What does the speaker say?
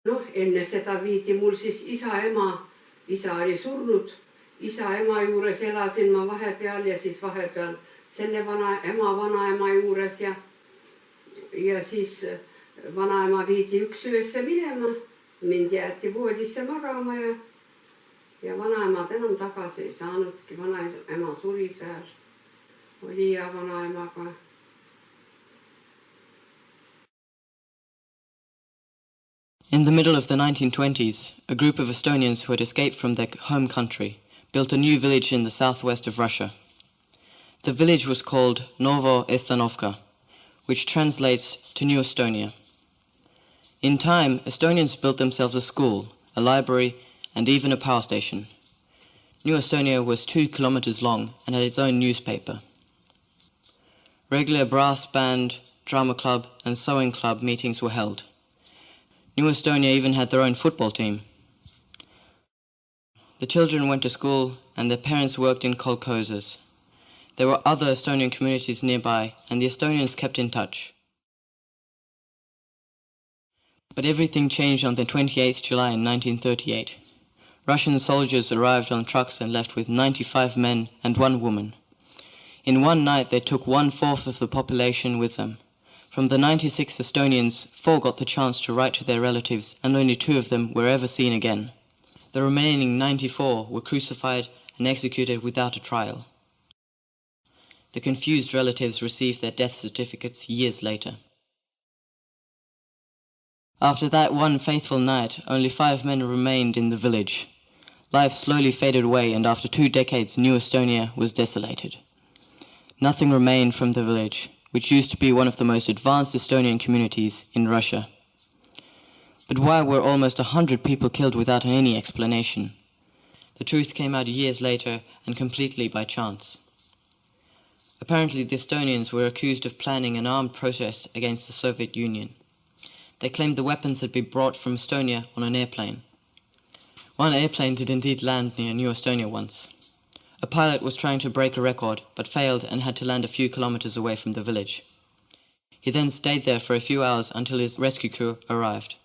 Noh, enne seda viidi mul siis isa oli surnud, isa-ema juures elasin ma vahepeal ja siis vahepeal selle vanaema juures ja siis vanaema viidi üks öösse minema, mind jäeti voodisse magama ja vanaemad enam tagasi ei saanudki, vanaema suri seal, oli hea vanaemaga. In the middle of the 1920s, a group of Estonians who had escaped from their home country built a new village in the southwest of Russia. The village was called Novo Estanovka, which translates to New Estonia. In time, Estonians built themselves a school, a library, and even a power station. New Estonia was 2 kilometers long and had its own newspaper. Regular brass band, drama club, and sewing club meetings were held. New Estonia even had their own football team. The children went to school and their parents worked in kolkhozes. There were other Estonian communities nearby and the Estonians kept in touch. But everything changed on the 28th July in 1938. Russian soldiers arrived on trucks and left with 95 men and 1 woman. In one night they took 1/4 of the population with them. From the 96 Estonians, 4 got the chance to write to their relatives and only 2 of them were ever seen again. The remaining 94 were crucified and executed without a trial. The confused relatives received their death certificates years later. After that one faithful night, only 5 men remained in the village. Life slowly faded away and after 2 decades New Estonia was desolated. Nothing remained from the village, which used to be one of the most advanced Estonian communities in Russia. But why were almost 100 people killed without any explanation? The truth came out years later and completely by chance. Apparently the Estonians were accused of planning an armed protest against the Soviet Union. They claimed the weapons had been brought from Estonia on an airplane. One airplane did indeed land near New Estonia once. A pilot was trying to break a record, but failed and had to land a few kilometers away from the village. He then stayed there for a few hours until his rescue crew arrived.